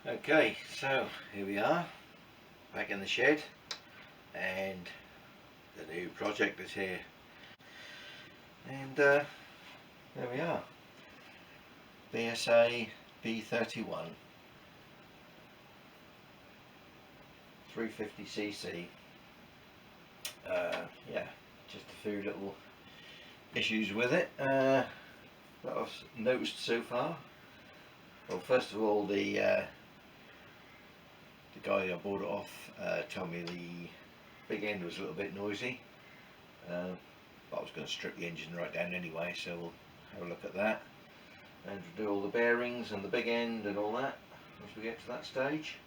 Okay, so here we are, back in the shed, and the new project is here. And there we are, BSA B31 350cc. Yeah, just a few little issues with it that I've noticed so far. Well, first of all, the guy I bought it off told me the big end was a little bit noisy, but I was going to strip the engine right down anyway, so we'll have a look at that and do all the bearings and the big end and all that once we get to that stage.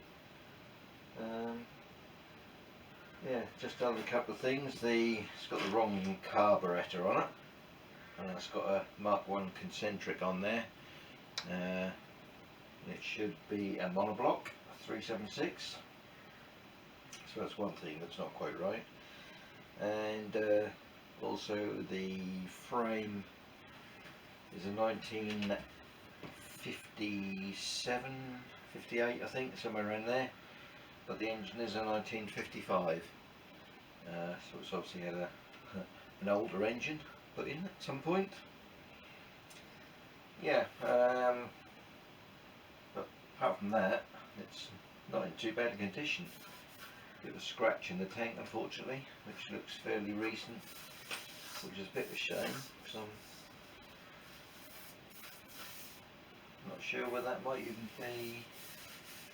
Yeah, just done a couple of things. It's got the wrong carburettor on it, and it's got a Mark 1 concentric on there. It should be a monoblock 376, so that's one thing that's not quite right. And also the frame is a 1957, 58 I think, somewhere around there, but the engine is a 1955, so it's obviously had an older engine put in at some point. Yeah, but apart from that, it's not in too bad a condition. Bit of a scratch in the tank, unfortunately, which looks fairly recent, which is a bit of a shame, because I'm not sure whether that might even be,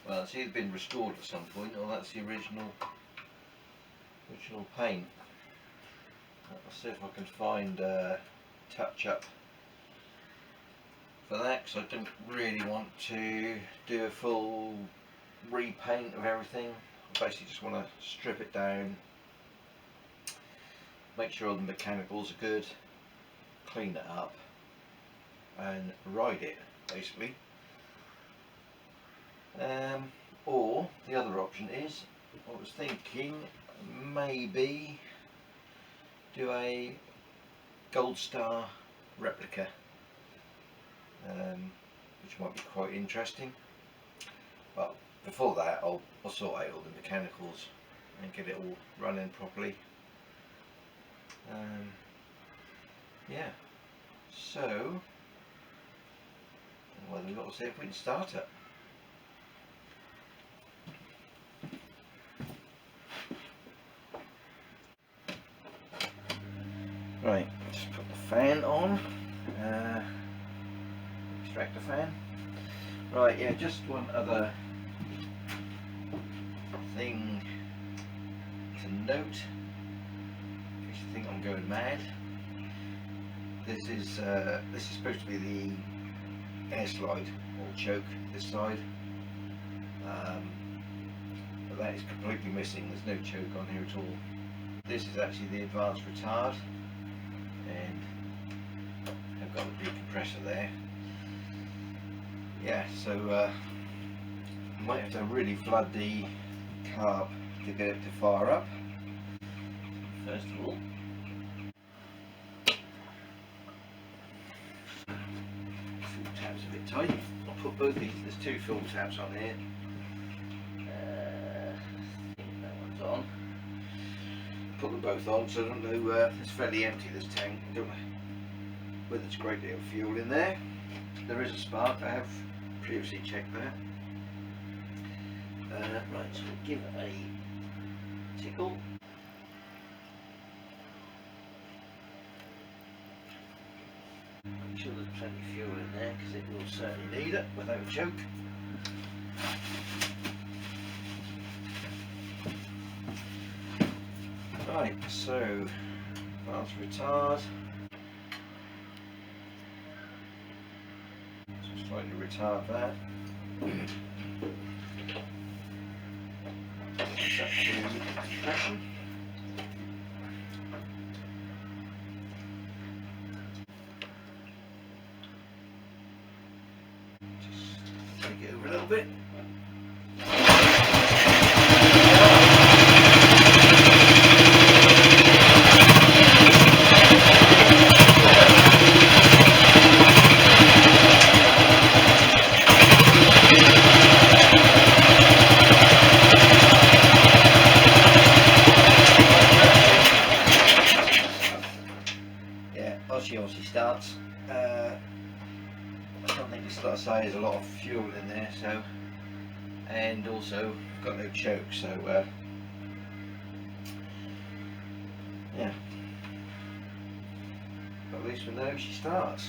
well, it's either been restored at some point, or that's the original paint. I'll see if I can find a touch up for that, because I don't really want to do a full repaint of everything. I basically just want to strip it down, make sure all the mechanicals are good, clean it up and ride it basically. Or the other option is, I was thinking maybe do a Gold Star replica, which might be quite interesting. But before that, I'll sort out all the mechanicals and get it all running properly. Yeah, so well, we've got to see if we can start it. Right, just put the fan on, extractor fan. Right, yeah, just one other thing to note, in case you think I'm going mad. This is supposed to be the air slide or choke this side, but that is completely missing. There's no choke on here at all. This is actually the advanced retard, and I've got the decompressor there. Yeah, so I might have to really flood the carb to get it to fire up. First of all, fuel tab's a bit tight. I'll put both these, there's two fuel tabs on here. I think that one's on. Put them both on, so I don't know, it's fairly empty, this tank. I don't know whether it's a great deal of fuel in there. There is a spark, I have previously checked that. Right, so we'll give it a tickle. Make sure there's plenty of fuel in there, because it will certainly need it without a choke. Right, so advanced retard. So slightly retard that. Set to compression. Just take it over a little bit. It's like I say, there's a lot of fuel in there, so, and also got no choke, so yeah. But at least we know she starts.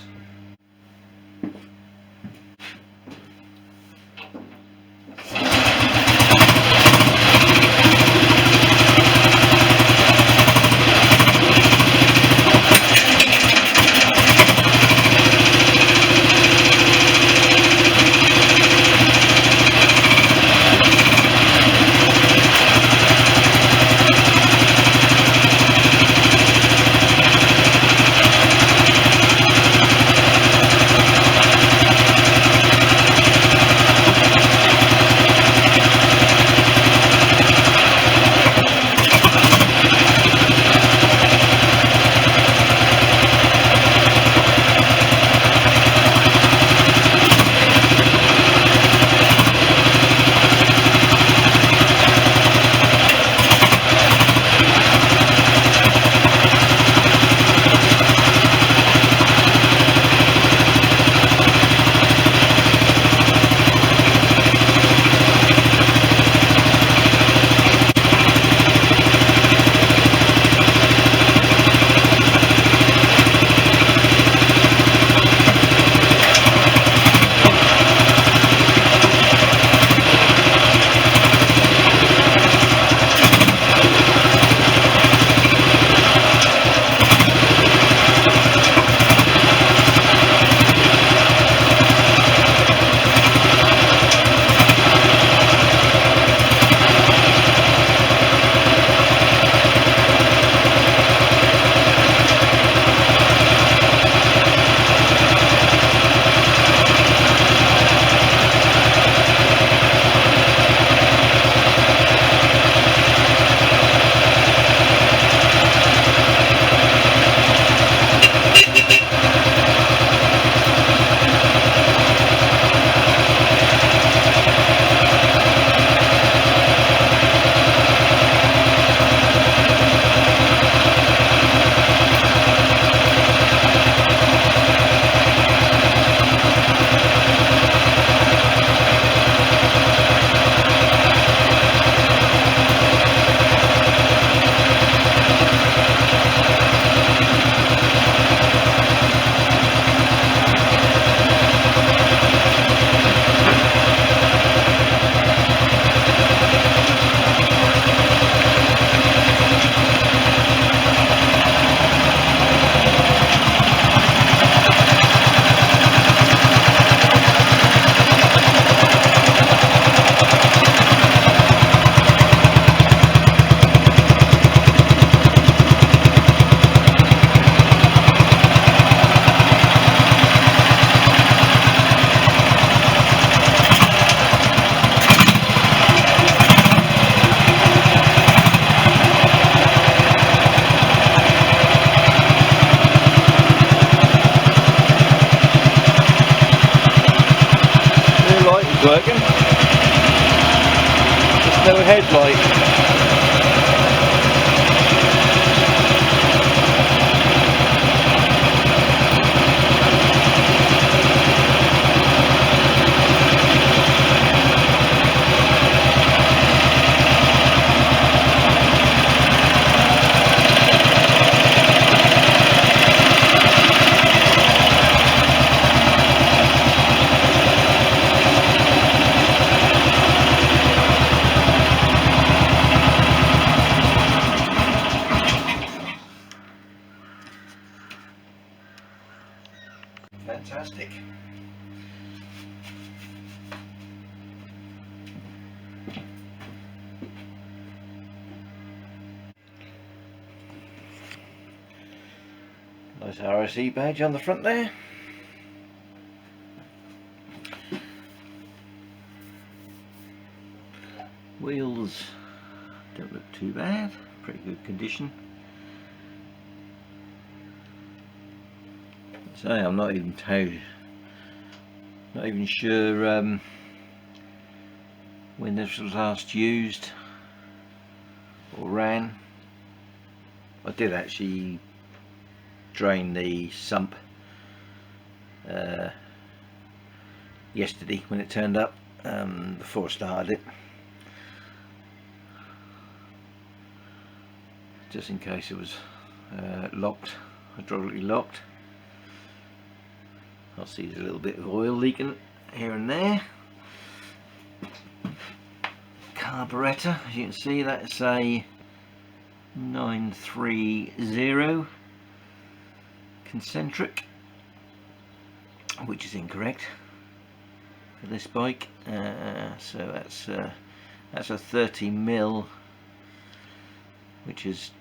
Working. Just no headlight. Fantastic. Nice RSE badge on the front there. Wheels don't look too bad, pretty good condition. So I'm not even sure when this was last used or ran. I did actually drain the sump yesterday when it turned up, before I started it, just in case it was locked, hydraulically locked. I see there's a little bit of oil leaking here and there. Carburettor, as you can see, that's a 930 concentric, which is incorrect for this bike. So that's a 30mm, which is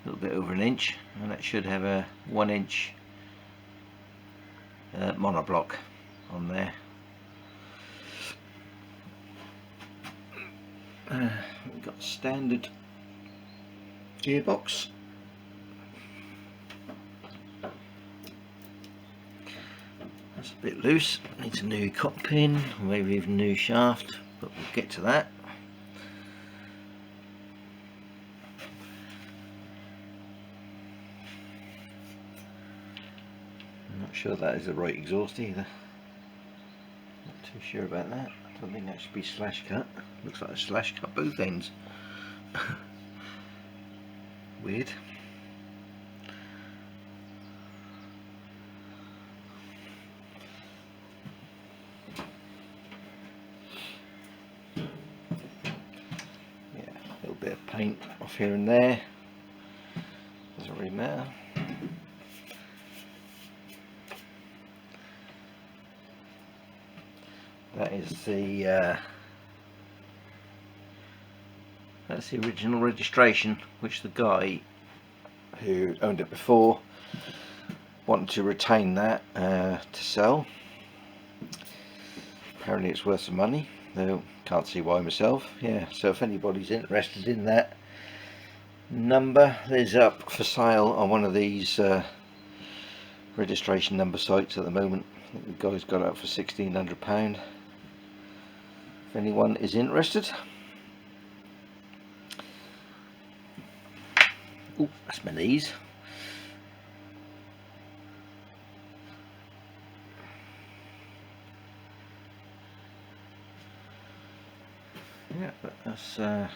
a little bit over an inch, and that should have a 1-inch monoblock on there. We've got standard gearbox. That's a bit loose, needs a new cock pin, maybe even a new shaft, but we'll get to that. I'm not sure that is the right exhaust either. Not too sure about that. I don't think that should be slash cut. Looks like a slash cut both ends. Weird. Yeah, a little bit of paint off here and there. Doesn't really matter. That is the that's the original registration, which the guy who owned it before wanted to retain that to sell. Apparently it's worth some money, though can't see why myself. Yeah, so if anybody's interested in that number, there's up for sale on one of these registration number sites at the moment. I think the guy's got it up for £1,600. If anyone is interested. Oh, that's my knees. Yeah, but that's not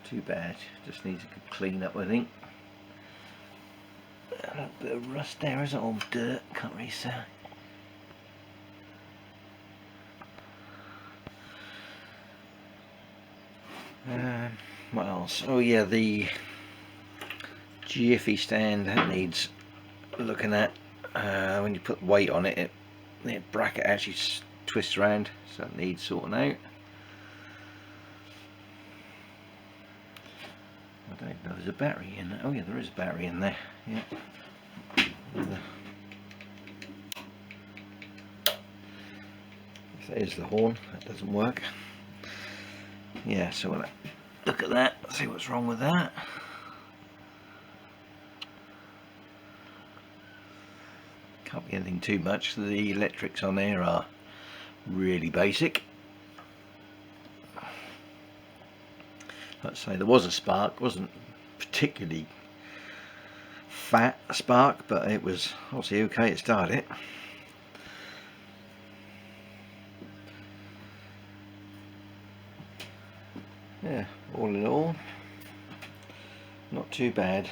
too bad. Just needs a good clean up, I think. A little bit of rust there, isn't it? All dirt, can't really see. What else? Oh yeah, the Jiffy stand, that needs looking at. When you put weight on it, the bracket actually twists around, so it needs sorting out. I don't know if there's a battery in there. Oh yeah, there is a battery in there. Yeah. There's the horn, that doesn't work. Yeah, so we'll look at that, see what's wrong with that. Can't be anything too much. The electrics on there are really basic. Let's say there was a spark, wasn't particularly fat spark, but it was obviously okay to start it. Yeah, all in all, not too bad.